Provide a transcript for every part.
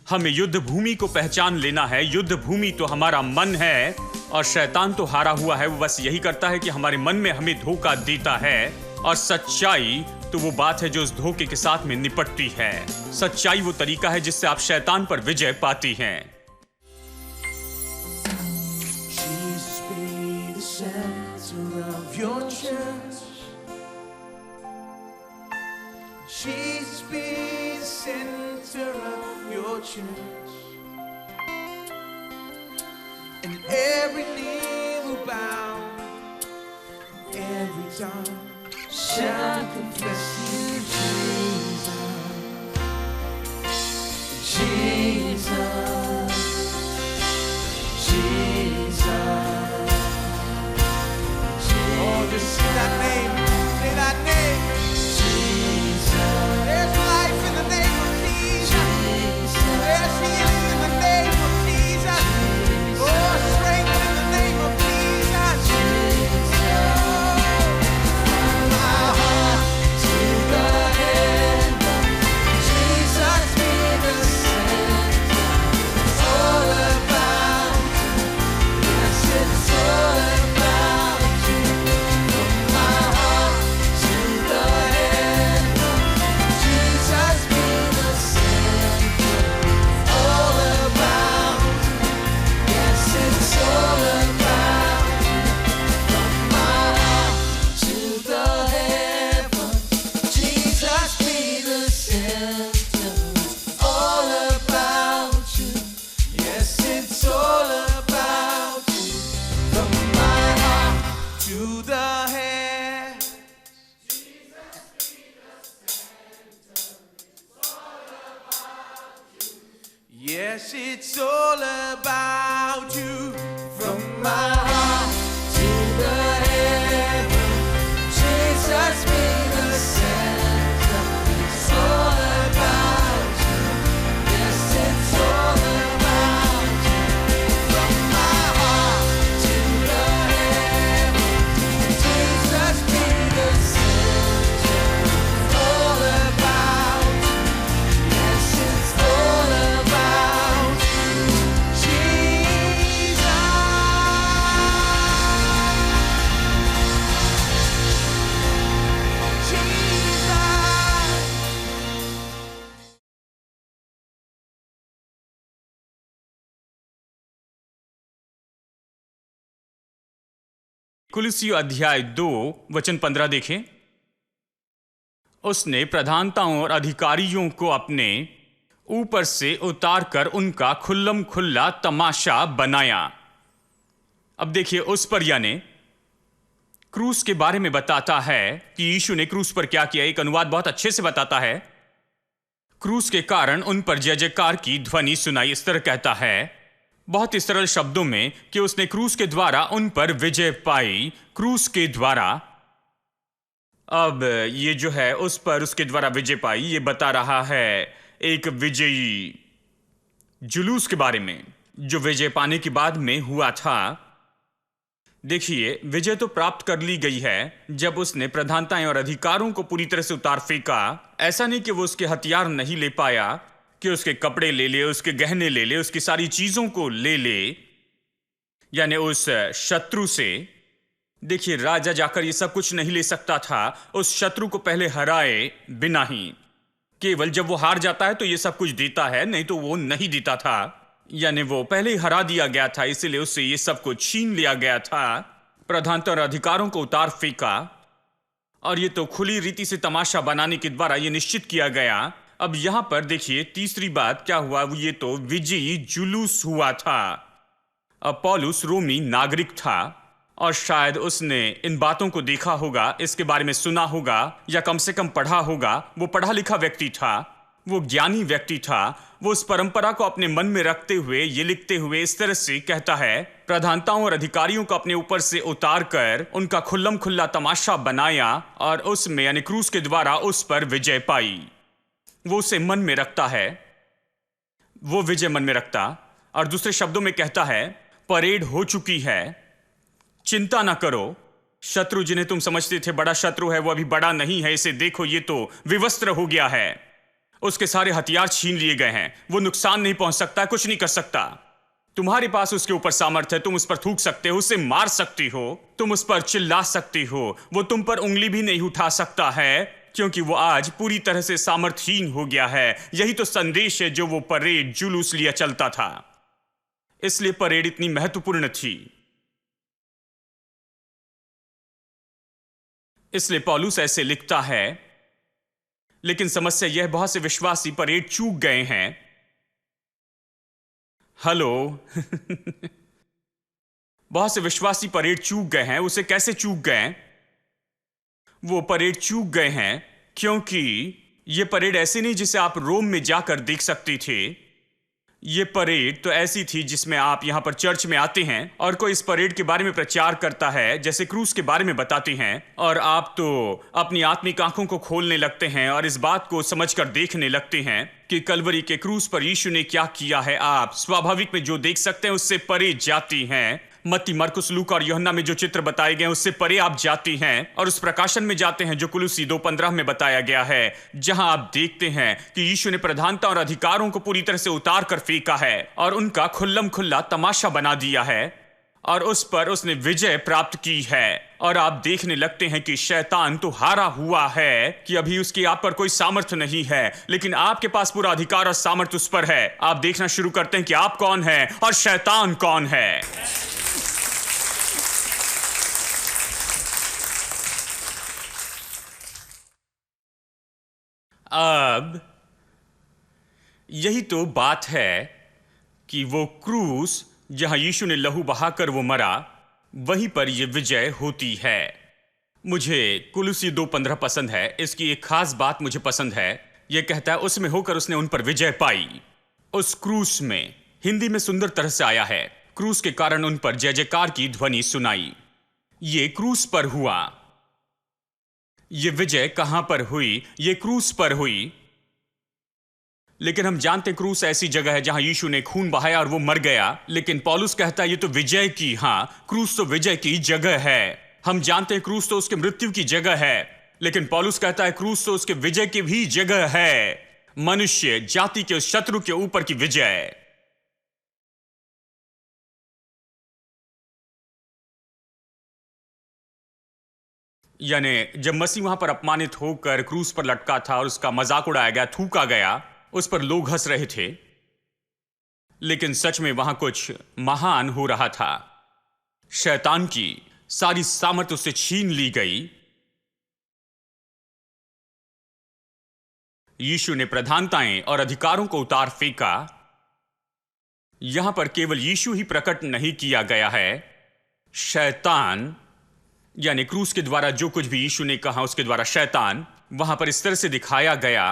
हमें युद्ध भूमि को पहचान लेना है। युद्ध भूमि तो हमारा मन है और शैतान तो हारा हुआ है। वो बस यही करता है कि हमारे मन में हमें धोखा देता है, और सच्चाई तो वो बात है जो उस धोखे के साथ में निपटती है। सच्चाई वो तरीका है जिससे आप शैतान पर विजय पाती हैं। Jesus be the center of your church, and every knee will bow, every tongue shall confess you, Jesus, Jesus, Jesus. Oh, just say that name, say that name. There's life in the name of Jesus. There's healing in the name of Jesus. Oh, strength in the name of Jesus. My heart to the heaven. Jesus be the center. It's all about you. Yes, it's all about you. From my heart to the heaven. Jesus be the center, all about you. Yes, it's all about you. From my heart to the heavens. Jesus be the center, all about you. Yes, it's all about you. From my heart to the heavens. Yes, it's all about you. From my heart to the heavens. Jesus be the center. It's all about you. Yes, it's all about you. From my heart to the heavens. Jesus be the center. It's all about you. Yes, it's all about you, Jesus. कुलुस्सियों अध्याय 2 वचन 15 देखें। उसने प्रधानताओं और अधिकारियों को अपने ऊपर से उतारकर उनका खुल्लम खुल्ला तमाशा बनाया। अब देखिए, उस पर यानी क्रूस के बारे में बताता है कि यीशु ने क्रूस पर क्या किया। एक अनुवाद बहुत अच्छे से बताता है, क्रूस के कारण उन पर जय जयकार की ध्वनि सुनाई। इस तरह कहता है, बहुत ही सरल शब्दों में, कि उसने क्रूस के द्वारा उन पर विजय पाई। क्रूस के द्वारा, अब ये जो है उस पर उसके द्वारा विजय पाई, ये बता रहा है एक विजयी जुलूस के बारे में जो विजय पाने के बाद में हुआ था। देखिए, विजय तो प्राप्त कर ली गई है जब उसने प्रधानताएं और अधिकारों को पूरी तरह से उतार फेंका। ऐसा नहीं कि वो उसके हथियार नहीं ले पाया, कि उसके कपड़े ले ले, उसके गहने ले ले, उसकी सारी चीजों को ले ले, यानी उस शत्रु से। देखिए, राजा जाकर ये सब कुछ नहीं ले सकता था उस शत्रु को पहले हराए बिना ही। केवल जब वो हार जाता है तो ये सब कुछ देता है, नहीं तो वो नहीं देता था। यानी वो पहले ही हरा दिया गया था, इसलिए उससे ये सब कुछ छीन लिया गया था। प्रधानता और अधिकारों को उतार फेंका, और ये तो खुली रीति से तमाशा बनाने के द्वारा ये निश्चित किया गया। अब यहां पर देखिए, तीसरी बात क्या हुआ, ये तो विजयी जुलूस हुआ था। अब पौलुस रोमी नागरिक था, और शायद उसने इन बातों को देखा होगा, इसके बारे में सुना होगा, या कम से कम पढ़ा होगा। वो पढ़ा लिखा व्यक्ति था, वो ज्ञानी व्यक्ति था। वो उस परंपरा को अपने मन में रखते हुए ये लिखते हुए इस तरह से कहता है, प्रधानताओं और अधिकारियों को अपने ऊपर से उतार कर उनका खुल्लम खुल्ला तमाशा बनाया, और उसमें यानी क्रूस के द्वारा उस पर विजय पाई। वो उसे मन में रखता है, वो विजय मन में रखता। और दूसरे शब्दों में कहता है, परेड हो चुकी है, चिंता ना करो। शत्रु जिन्हें तुम समझते थे बड़ा शत्रु है, वो अभी बड़ा नहीं है। इसे देखो, ये तो विवस्त्र हो गया है। उसके सारे हथियार छीन लिए गए हैं। वो नुकसान नहीं पहुंच सकता, कुछ नहीं कर सकता। तुम्हारे पास उसके ऊपर सामर्थ्य है, तुम उस पर थूक सकते हो, उसे मार सकती हो, तुम उस पर चिल्ला सकती हो। वो तुम पर उंगली भी नहीं उठा सकता है, क्योंकि वो आज पूरी तरह से सामर्थ्यहीन हो गया है। यही तो संदेश है जो वो परेड जुलूस लिया चलता था। इसलिए परेड इतनी महत्वपूर्ण थी। इसलिए पौलुस ऐसे लिखता है। लेकिन समस्या यह, बहुत से विश्वासी परेड चूक गए हैं। हेलो बहुत से विश्वासी परेड चूक गए हैं। उसे कैसे चूक गए? वो परेड चूक गए हैं क्योंकि ये परेड ऐसी नहीं जिसे आप रोम में जाकर देख सकते थे। ये परेड तो ऐसी थी जिसमें आप यहां पर चर्च में आते हैं और कोई इस परेड के बारे में प्रचार करता है, जैसे क्रूस के बारे में बताते हैं, और आप तो अपनी आत्मिक आंखों को खोलने लगते हैं और इस बात को समझकर देखने लगते हैं कि कलवरी के क्रूस पर यीशु ने क्या किया है। आप स्वाभाविक में जो देख सकते हैं उससे परे जाती हैं। मत्ती, मरकुस, लूका और यूहन्ना में जो चित्र बताए गए उससे परे आप जाती हैं और उस प्रकाशन में जाते हैं जो कुलुसी 2:15 में बताया गया है, जहां आप देखते हैं कि यीशु ने प्रधानता और अधिकारों को पूरी तरह से उतार कर फेंका है और उनका खुल्लम खुल्ला तमाशा बना दिया है और उस पर उसने विजय प्राप्त की है। और आप देखने लगते हैं कि शैतान तो हारा हुआ है, कि अभी उसकी आप पर कोई सामर्थ्य नहीं है, लेकिन आपके पास पूरा अधिकार और सामर्थ्य उस पर है। आप देखना शुरू करते हैं कि आप कौन हैं और शैतान कौन है। अब यही तो बात है कि वो क्रूस जहां यीशु ने लहू बहाकर वो मरा, वहीं पर ये विजय होती है। मुझे कुलुसी 2:15 पसंद है। इसकी एक खास बात मुझे पसंद है। यह कहता है उसमें होकर उसने उन पर विजय पाई। उस क्रूस में, हिंदी में सुंदर तरह से आया है, क्रूस के कारण उन पर जय जयकार की ध्वनि सुनाई। ये क्रूस पर हुआ। ये विजय कहां पर हुई? ये क्रूस पर हुई। लेकिन हम जानते हैं क्रूस ऐसी जगह है जहां यीशु ने खून बहाया और वो मर गया। लेकिन पौलुस कहता है ये तो विजय की, हां, क्रूस तो विजय की जगह है। हम जानते हैं क्रूस तो उसके मृत्यु की जगह है, लेकिन पौलुस कहता है क्रूस तो उसके विजय की भी जगह है। मनुष्य जाति के उस शत्रु के ऊपर की विजय। यानी जब मसीह वहां पर अपमानित होकर क्रूस पर लटका था और उसका मजाक उड़ाया गया, थूका गया, उस पर लोग हंस रहे थे, लेकिन सच में वहां कुछ महान हो रहा था। शैतान की सारी सामर्थ उससे छीन ली गई। यीशु ने प्रधानताएं और अधिकारों को उतार फेंका। यहां पर केवल यीशु ही प्रकट नहीं किया गया है, शैतान, यानी क्रूस के द्वारा जो कुछ भी यीशु ने कहा उसके द्वारा शैतान वहां पर इस तरह से दिखाया गया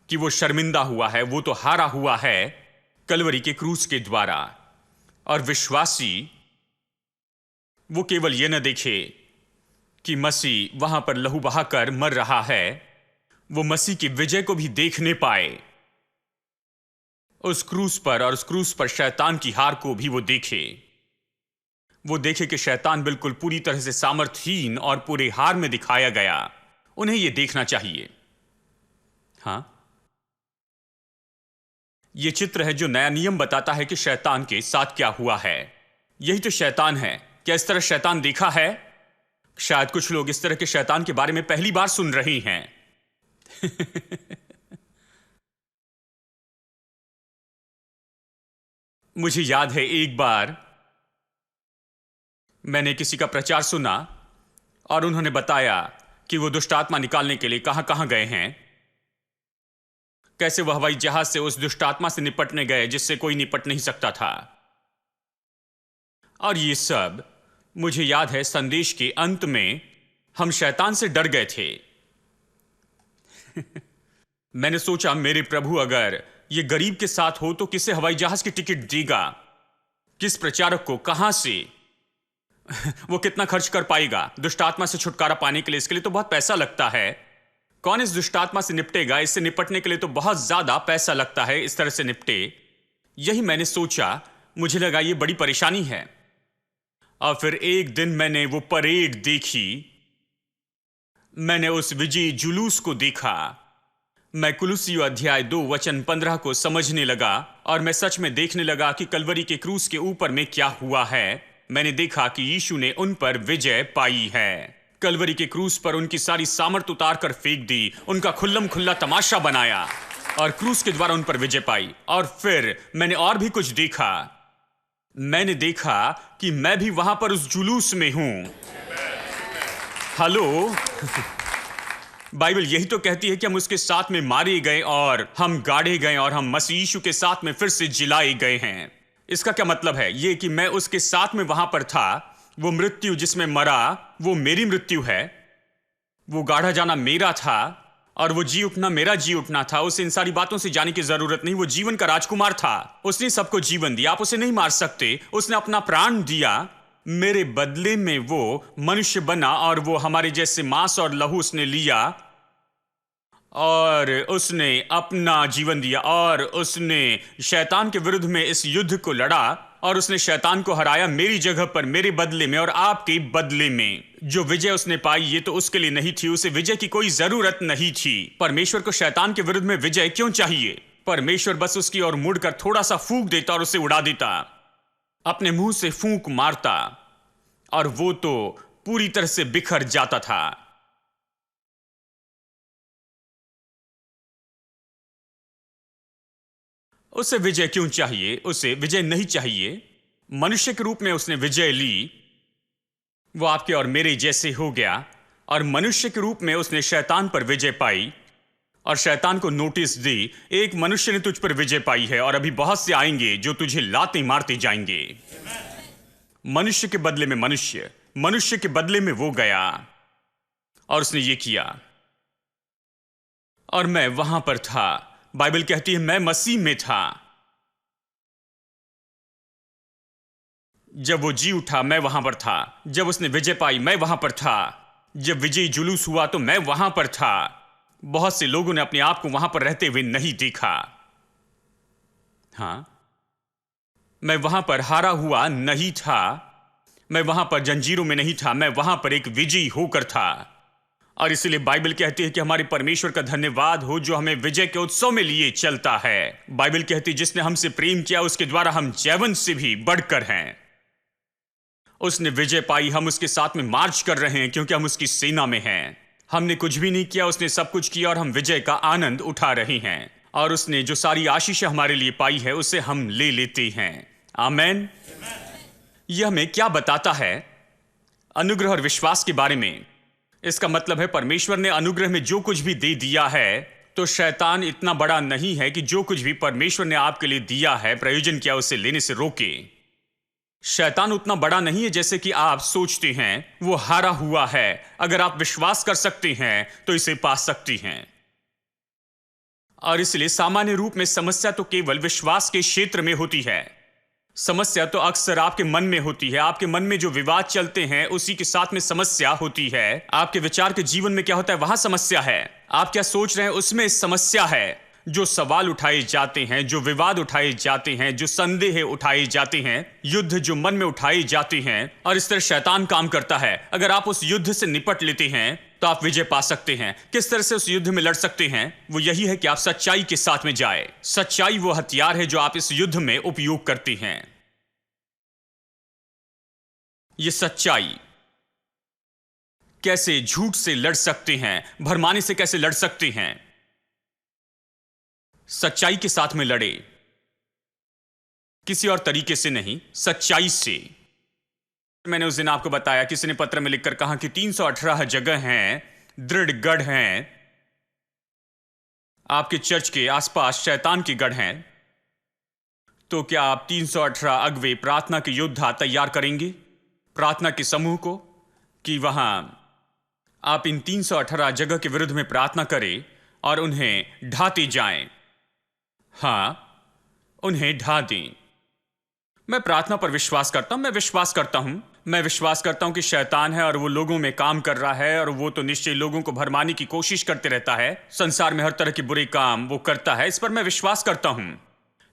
कि वो शर्मिंदा हुआ है, वो तो हारा हुआ है कलवरी के क्रूस के द्वारा। और विश्वासी वो केवल ये न देखे कि मसीह वहां पर लहू बहाकर मर रहा है, वो मसीह की विजय को भी देखने पाए उस क्रूस पर, और उस क्रूस पर शैतान की हार को भी वो देखे। वो देखे कि शैतान बिल्कुल पूरी तरह से सामर्थहीन और पूरे हार में दिखाया गया। उन्हें यह देखना चाहिए। हां, यह चित्र है जो नया नियम बताता है कि शैतान के साथ क्या हुआ है। यही तो शैतान है। क्या इस तरह शैतान देखा है? शायद कुछ लोग इस तरह के शैतान के बारे में पहली बार सुन रहे हैं। मुझे याद है एक बार मैंने किसी का प्रचार सुना और उन्होंने बताया कि वो दुष्ट आत्मा निकालने के लिए कहां कहां गए हैं, कैसे वह हवाई जहाज से उस दुष्ट आत्मा से निपटने गए जिससे कोई निपट नहीं सकता था। और ये सब मुझे याद है संदेश के अंत में हम शैतान से डर गए थे। मैंने सोचा मेरे प्रभु अगर ये गरीब के साथ हो तो किसे हवाई जहाज की टिकट देगा? किस प्रचारक को? कहां से? वो कितना खर्च कर पाएगा दुष्ट आत्मा से छुटकारा पाने के लिए? इसके लिए तो बहुत पैसा लगता है। कौन इस दुष्ट आत्मा से निपटेगा? इससे निपटने के लिए तो बहुत ज्यादा पैसा लगता है, इस तरह से निपटे। यही मैंने सोचा। मुझे लगा ये बड़ी परेशानी है। और फिर एक दिन मैंने वो परेड देखी, मैंने उस विजयी जुलूस को देखा। मैं कुलुस्सियों अध्याय 2 वचन 15 को समझने लगा और मैं सच में देखने लगा कि कलवरी के क्रूस के ऊपर में क्या हुआ है। मैंने देखा कि यीशु ने उन पर विजय पाई है। कलवरी के क्रूस पर उनकी सारी सामर्थ उतार कर फेंक दी, उनका खुल्लम खुल्ला तमाशा बनाया और क्रूस के द्वारा उन पर विजय पाई। और फिर मैंने और भी कुछ देखा। मैंने देखा कि मैं भी वहां पर उस जुलूस में हूं। हेलो, बाइबल यही तो कहती है कि हम उसके साथ में मारे गए और हम गाड़े गए और हम मसीह यीशु के साथ में फिर से जिलाए गए हैं। इसका क्या मतलब है? यह कि मैं उसके साथ में वहां पर था। वो मृत्यु जिसमें मरा वो मेरी मृत्यु है, वो गाढ़ा जाना मेरा था और वो जी उठना मेरा जी उठना था। उसे इन सारी बातों से जाने की जरूरत नहीं। वो जीवन का राजकुमार था। उसने सबको जीवन दिया। आप उसे नहीं मार सकते। उसने अपना प्राण दिया मेरे बदले में। वो मनुष्य बना और वो हमारे जैसे मांस और लहू उसने लिया और उसने अपना जीवन दिया और उसने शैतान के विरुद्ध में इस युद्ध को लड़ा और उसने शैतान को हराया मेरी जगह पर, मेरे बदले में और आपके बदले में। जो विजय उसने पाई ये तो उसके लिए नहीं थी। उसे विजय की कोई जरूरत नहीं थी। परमेश्वर को शैतान के विरुद्ध में विजय क्यों चाहिए? परमेश्वर बस उसकी ओर मुड़कर थोड़ा सा फूंक देता और उसे उड़ा देता, अपने मुंह से फूंक मारता और वो तो पूरी तरह से बिखर जाता था। उसे विजय क्यों चाहिए? उसे विजय नहीं चाहिए। मनुष्य के रूप में उसने विजय ली। वो आपके और मेरे जैसे हो गया और मनुष्य के रूप में उसने शैतान पर विजय पाई और शैतान को नोटिस दी, एक मनुष्य ने तुझ पर विजय पाई है और अभी बहुत से आएंगे जो तुझे लाते मारते जाएंगे। मनुष्य के बदले में मनुष्य, मनुष्य के बदले में वो गया और उसने ये किया और मैं वहां पर था। बाइबल कहती है मैं मसीह में था। जब वो जी उठा मैं वहां पर था। जब उसने विजय पाई मैं वहां पर था। जब विजयी जुलूस हुआ तो मैं वहां पर था। बहुत से लोगों ने अपने आप को वहां पर रहते हुए नहीं देखा। हां, मैं वहां पर हारा हुआ नहीं था। मैं वहां पर जंजीरों में नहीं था। मैं वहां पर एक विजयी होकर था। और इसलिए बाइबल कहती है कि हमारे परमेश्वर का धन्यवाद हो जो हमें विजय के उत्सव में लिए चलता है। बाइबल कहती है जिसने हमसे प्रेम किया उसके द्वारा हम जैवन से भी बढ़कर हैं। उसने विजय पाई, हम उसके साथ में मार्च कर रहे हैं क्योंकि हम उसकी सेना में हैं। हमने कुछ भी नहीं किया, उसने सब कुछ किया और हम विजय का आनंद उठा रहे हैं। और उसने जो सारी आशीष हमारे लिए पाई है उसे हम ले लेते हैं। आमेन। यह हमें क्या बताता है? अनुग्रह और विश्वास के बारे में। इसका मतलब है परमेश्वर ने अनुग्रह में जो कुछ भी दे दिया है तो शैतान इतना बड़ा नहीं है कि जो कुछ भी परमेश्वर ने आपके लिए दिया है, प्रयोजन किया, उसे लेने से रोके। शैतान उतना बड़ा नहीं है जैसे कि आप सोचते हैं। वो हारा हुआ है। अगर आप विश्वास कर सकते हैं तो इसे पा सकती हैं। और इसलिए सामान्य रूप में समस्या तो केवल विश्वास के क्षेत्र में होती है। समस्या तो अक्सर आपके मन में होती है। आपके मन में जो विवाद चलते हैं उसी के साथ में समस्या होती है। आपके विचार के जीवन में क्या होता है वहां समस्या है। आप क्या सोच रहे हैं उसमें समस्या है। जो सवाल उठाए जाते हैं, जो विवाद उठाए जाते हैं, जो संदेह उठाए जाते हैं, युद्ध जो मन में उठाए जाते हैं, और इस तरह शैतान काम करता है। अगर आप उस युद्ध से निपट लेते हैं तो आप विजय पा सकते हैं। किस तरह से उस युद्ध में लड़ सकते हैं? वो यही है कि आप सच्चाई के साथ में जाए। सच्चाई वो हथियार है जो आप इस युद्ध में उपयोग करते हैं। ये सच्चाई कैसे झूठ से लड़ सकते हैं, भरमाने से कैसे लड़ सकते हैं। सच्चाई के साथ में लड़े, किसी और तरीके से नहीं, सच्चाई से। मैंने उस दिन आपको बताया, किसी ने पत्र में लिखकर कहा कि 318 जगह हैं, दृढ़ गढ़ हैं आपके चर्च के आसपास, शैतान के गढ़ हैं। तो क्या आप 318 अगवे प्रार्थना के योद्धा तैयार करेंगे, प्रार्थना के समूह को, कि वहां आप इन 318 जगह के विरुद्ध में प्रार्थना करें और उन्हें ढाते जाएं? हां, उन्हें ढा दें। मैं प्रार्थना पर विश्वास करता हूं। मैं विश्वास करता हूं कि शैतान है और वो लोगों में काम कर रहा है और वो तो निश्चय लोगों को भरमाने की कोशिश करते रहता है। संसार में हर तरह के बुरे काम वो करता है, इस पर मैं विश्वास करता हूं।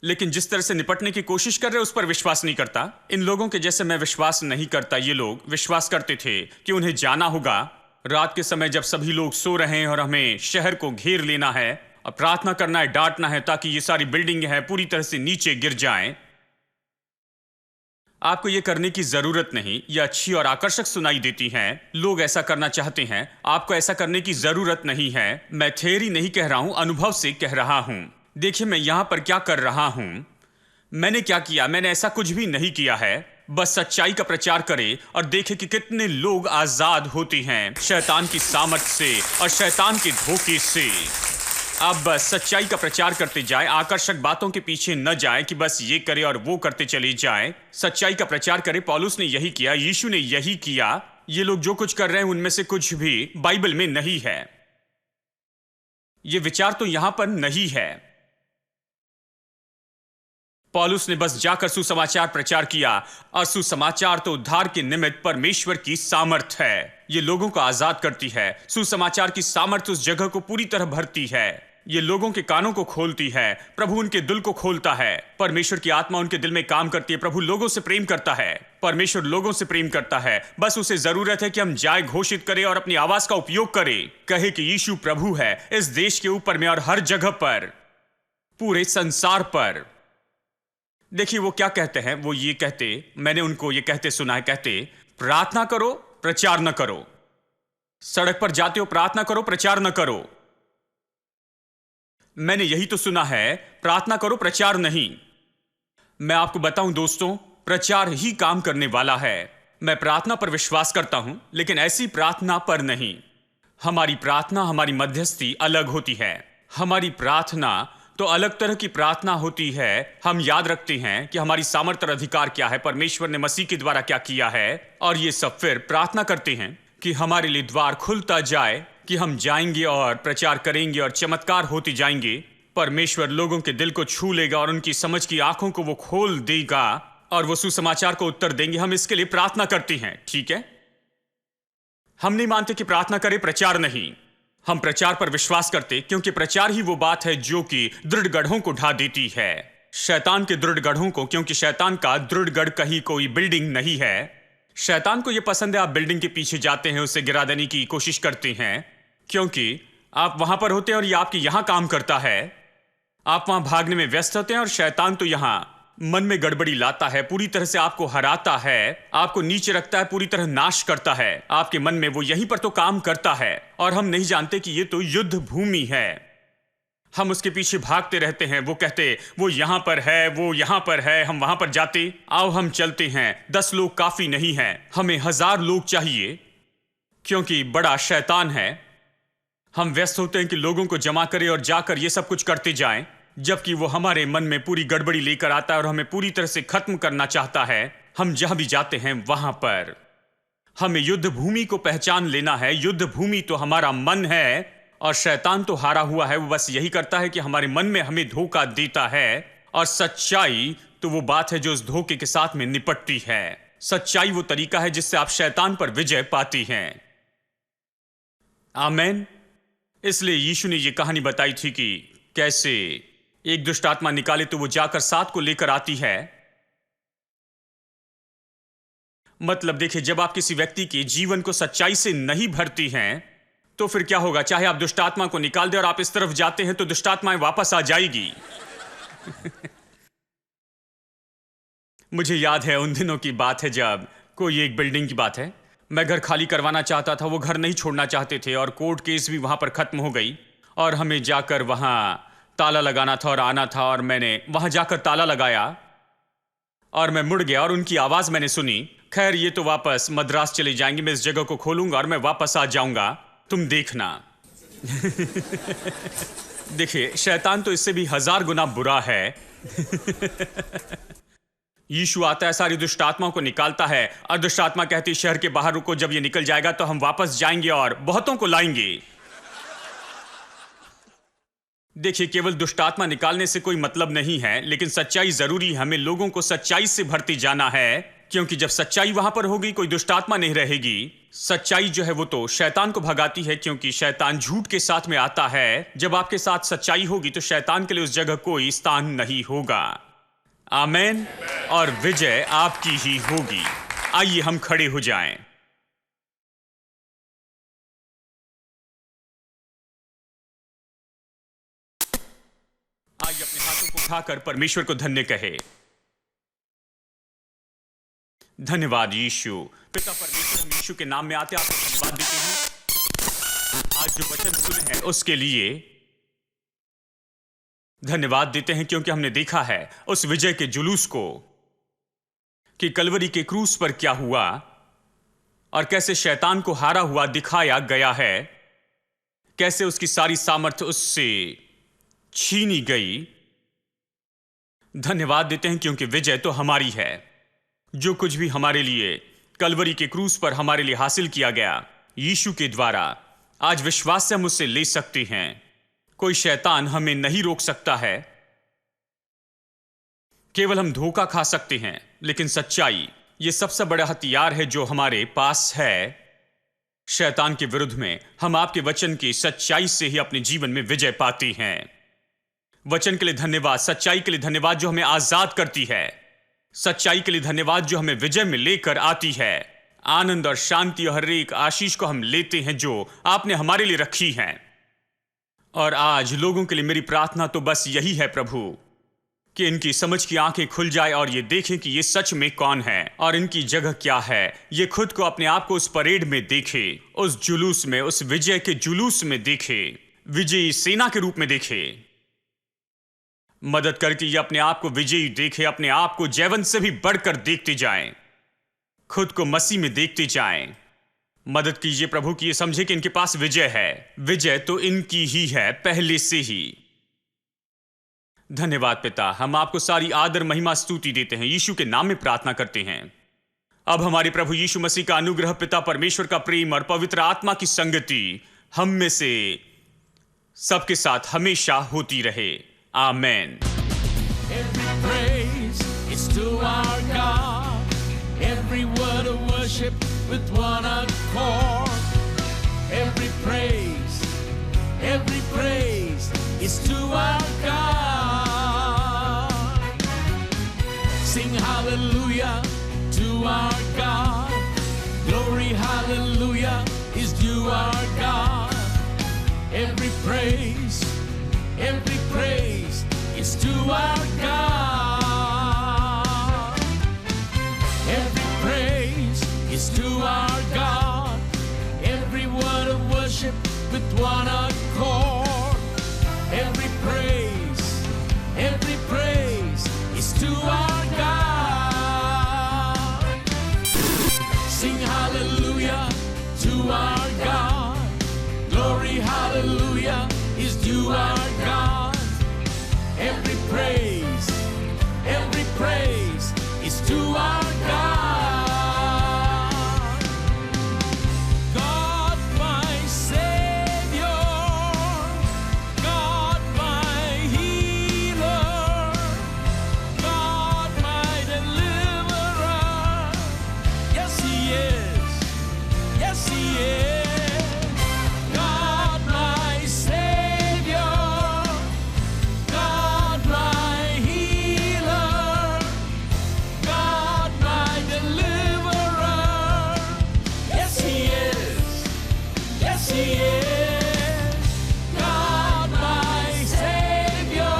लेकिन जिस तरह से निपटने की कोशिश कर रहे उस पर विश्वास नहीं करता। इन लोगों के जैसे मैं विश्वास नहीं करता। ये लोग विश्वास करते थे कि उन्हें जाना होगा रात के समय जब सभी लोग सो रहे हैं और हमें शहर को घेर लेना है और प्रार्थना करना है, डांटना है ताकि ये सारी बिल्डिंग है पूरी तरह से नीचे गिर जाएं। आपको ये करने की जरूरत नहीं। ये अच्छी और आकर्षक सुनाई देती हैं, लोग ऐसा करना चाहते हैं। आपको ऐसा करने की जरूरत नहीं है। मैं थ्योरी नहीं कह रहा हूं, अनुभव से कह रहा हूं। देखिए मैं यहां पर क्या कर रहा हूं। मैंने क्या किया? मैंने ऐसा कुछ भी नहीं किया है। बस सच्चाई का प्रचार करें और देखें कि कितने लोग आजाद होते हैं शैतान की सामर्थ से और शैतान के धोखे से। आप बस सच्चाई का प्रचार करते जाएं, आकर्षक बातों के पीछे न जाएं कि बस ये करे और वो करते चले जाएं। सच्चाई का प्रचार करें। पौलुस ने यही किया, यीशु ने यही किया। ये लोग जो कुछ कर रहे हैं उनमें से कुछ भी बाइबल में नहीं है। ये विचार तो यहां पर नहीं है। पौलुस ने बस जाकर सुसमाचार प्रचार किया, और सुसमाचार तो उद्धार के निमित्त परमेश्वर की सामर्थ है। ये लोगों को आजाद करती है। सुसमाचार की सामर्थ उस जगह को पूरी तरह भरती है। ये लोगों के कानों को खोलती है। प्रभु उनके दिल को खोलता है। परमेश्वर की आत्मा उनके दिल में काम करती है। प्रभु लोगों से प्रेम करता है। परमेश्वर लोगों से प्रेम करता है। बस उसे जरूरत है कि हम जाए, घोषित करें और अपनी आवाज का उपयोग करें, कहे कि यीशु प्रभु है इस देश के ऊपर में और हर जगह पर, पूरे संसार पर। देखिए वो क्या कहते हैं। वो ये कहते, मैंने उनको ये कहते सुना है, कहते प्रार्थना करो, प्रचार न करो। सड़क पर जाते हो, प्रार्थना करो, प्रचार न करो। मैंने यही तो सुना है, प्रार्थना करो, प्रचार नहीं। मैं आपको बताऊं दोस्तों, प्रचार ही काम करने वाला है। मैं प्रार्थना पर विश्वास करता हूं, लेकिन ऐसी प्रार्थना पर नहीं। हमारी प्रार्थना, हमारी मध्यस्थी अलग होती है। हमारी प्रार्थना तो अलग तरह की प्रार्थना होती है। हम याद रखते हैं कि हमारी सामर्थ्य और अधिकार क्या है, परमेश्वर ने मसीह के द्वारा क्या किया है, और ये सब फिर प्रार्थना करते हैं कि हमारे लिए द्वार खुलता जाए, कि हम जाएंगे और प्रचार करेंगे और चमत्कार होते जाएंगे। परमेश्वर लोगों के दिल को छू लेगा और उनकी समझ की आंखों को वो खोल देगा और वो सुसमाचार को उत्तर देंगे। हम इसके लिए प्रार्थना करते हैं, ठीक है। हम नहीं मानते कि प्रार्थना करें, प्रचार नहीं। हम प्रचार पर विश्वास करते, क्योंकि प्रचार ही वो बात है जो कि दृढ़ गढ़ों को ढा देती है, शैतान के दृढ़ गढ़ों को। क्योंकि शैतान का दृढ़ गढ़ कहीं कोई बिल्डिंग नहीं है। शैतान को यह पसंद है आप बिल्डिंग के पीछे जाते हैं, उसे गिरा देने की कोशिश करते हैं, क्योंकि आप वहां पर होते हैं और ये आपके यहां काम करता है। आप वहां भागने में व्यस्त होते हैं और शैतान तो यहां मन में गड़बड़ी लाता है, पूरी तरह से आपको हराता है, आपको नीचे रखता है, पूरी तरह नाश करता है आपके मन में। वो यहीं पर तो काम करता है और हम नहीं जानते कि ये तो युद्ध भूमि है। हम उसके पीछे भागते रहते हैं। वो कहते वो यहां पर है, वो यहां पर है, हम वहां पर जाते। आओ हम चलते हैं। 10 लोग काफी नहीं हैं, हमें 1000 लोग चाहिए, क्योंकि बड़ा शैतान है। हम व्यस्त होते हैं कि लोगों को जमा करें और जाकर ये सब कुछ करते जाएं, जबकि वो हमारे मन में पूरी गड़बड़ी लेकर आता है और हमें पूरी तरह से खत्म करना चाहता है। हम जहां भी जाते हैं वहां पर हमें युद्ध भूमि को पहचान लेना है। युद्ध भूमि तो हमारा मन है और शैतान तो हारा हुआ है। वो बस यही करता है कि हमारे मन में हमें धोखा देता है, और सच्चाई तो वो बात है जो उस धोखे के साथ में निपटती है। सच्चाई वो तरीका है जिससे आप शैतान पर विजय पाती हैं। आमेन। इसलिए यीशु ने ये कहानी बताई थी कि कैसे एक दुष्ट आत्मा निकाले तो वो जाकर 7 को लेकर आती है। मतलब देखिए, जब आप किसी व्यक्ति के जीवन को सच्चाई से नहीं भरती हैं तो फिर क्या होगा। चाहे आप दुष्ट आत्मा को निकाल दे और आप इस तरफ जाते हैं तो दुष्ट आत्माएं वापस आ जाएगी। मुझे याद है उन दिनों की बात है जब कोई एक बिल्डिंग की बात है, मैं घर खाली करवाना चाहता था। वो घर नहीं छोड़ना चाहते थे और कोर्ट केस भी वहां पर खत्म हो गई और हमें जाकर वहां ताला लगाना था और आना था। और मैंने वहां जाकर ताला लगाया और मैं मुड़ गया और उनकी आवाज मैंने सुनी, खैर ये तो वापस मद्रास चले जाएंगे, मैं इस जगह को खोलूंगा और मैं वापस आ जाऊंगा, तुम देखना। देखिए, शैतान तो इससे भी 1000 गुना बुरा है। यीशु आता है, सारी दुष्ट आत्माओं को निकालता है और दुष्ट आत्मा कहती है शहर के बाहर रुको, जब ये निकल जाएगा तो हम वापस जाएंगे और बहुतों को लाएंगे। देखिए, केवल दुष्ट आत्मा निकालने से कोई मतलब नहीं है, लेकिन सच्चाई जरूरी है। हमें लोगों को सच्चाई से भरती जाना है, क्योंकि जब सच्चाई वहां पर होगी कोई दुष्ट आत्मा नहीं रहेगी। सच्चाई जो है वो तो शैतान को भगाती है, क्योंकि शैतान झूठ के साथ में आता है। जब आपके साथ सच्चाई होगी तो शैतान के लिए उस जगह कोई स्थान नहीं होगा। आमेन। और विजय आपकी ही होगी। आइए हम खड़े हो जाएं। उठाकर परमेश्वर को धन्य कहे। धन्यवाद यीशु। पिता परमेश्वर, हम यीशु के नाम में आते आपको धन्यवाद देते हैं आज जो वचन सुने हैं उसके लिए धन्यवाद देते हैं, क्योंकि हमने देखा है उस विजय के जुलूस को कि कलवरी के क्रूस पर क्या हुआ और कैसे शैतान को हारा हुआ दिखाया गया है, कैसे उसकी सारी सामर्थ्य उससे छीनी गई। धन्यवाद देते हैं क्योंकि विजय तो हमारी है। जो कुछ भी हमारे लिए कलवरी के क्रूस पर हमारे लिए हासिल किया गया यीशु के द्वारा, आज विश्वास से हम उससे ले सकते हैं। कोई शैतान हमें नहीं रोक सकता है। केवल हम धोखा खा सकते हैं, लेकिन सच्चाई ये सबसे बड़ा हथियार है जो हमारे पास है शैतान के विरुद्ध में। हम आपके वचन की सच्चाई से ही अपने जीवन में विजय पाते हैं। वचन के लिए धन्यवाद, सच्चाई के लिए धन्यवाद जो हमें आजाद करती है, सच्चाई के लिए धन्यवाद जो हमें विजय में लेकर आती है। आनंद और शांति और हर एक आशीष को हम लेते हैं जो आपने हमारे लिए रखी हैं। और आज लोगों के लिए मेरी प्रार्थना तो बस यही है प्रभु, कि इनकी समझ की आंखें खुल जाए और ये देखें कि ये सच में कौन है और इनकी जगह क्या है। ये खुद को, अपने आप को उस परेड में देखे, उस जुलूस में, उस विजय के जुलूस में देखे, विजयी सेना के रूप में देखे। मदद करके ये अपने आप को विजयी देखे, अपने आप को जैवन से भी बढ़कर देखते जाएं, खुद को मसीह में देखते जाएं। मदद कीजिए प्रभु कि ये समझे कि इनके पास विजय है। विजय तो इनकी ही है पहले से ही। धन्यवाद पिता, हम आपको सारी आदर महिमा स्तुति देते हैं, यीशु के नाम में प्रार्थना करते हैं। अब हमारे प्रभु यीशु मसीह का अनुग्रह, पिता परमेश्वर का प्रेम और पवित्र आत्मा की संगति हम में से सबके साथ हमेशा होती रहे। आमेन। Every praise is to our God. Every word of worship with one accord. Every praise is to our God. Sing hallelujah to our God. Glory hallelujah is due our God. Every praise is to our God. Every praise is to our God. Every word of worship with one accord. Every praise is to our God. Sing hallelujah to our God. Glory hallelujah is due our God. Every praise is to our God. God my Savior, God my healer, God my deliverer. Yes He is, yes He is. God my Savior, God my healer, God my deliverer. Yes He is, yes He is. God my Savior,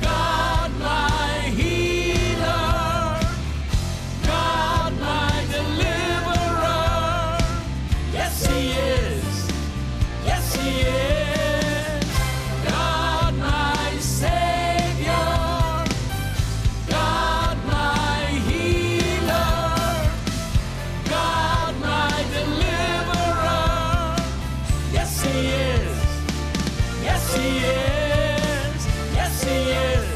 God my healer, God my deliverer. Yes He is, yes He is. God my Savior, God my healer, God my deliverer. Yes He is, yes He is, yes He is,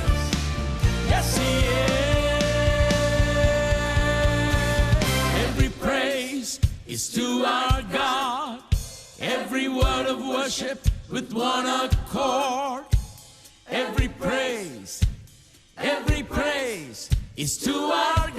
yes He is. Every praise is to our God. Every word of worship with one accord. Every praise is to our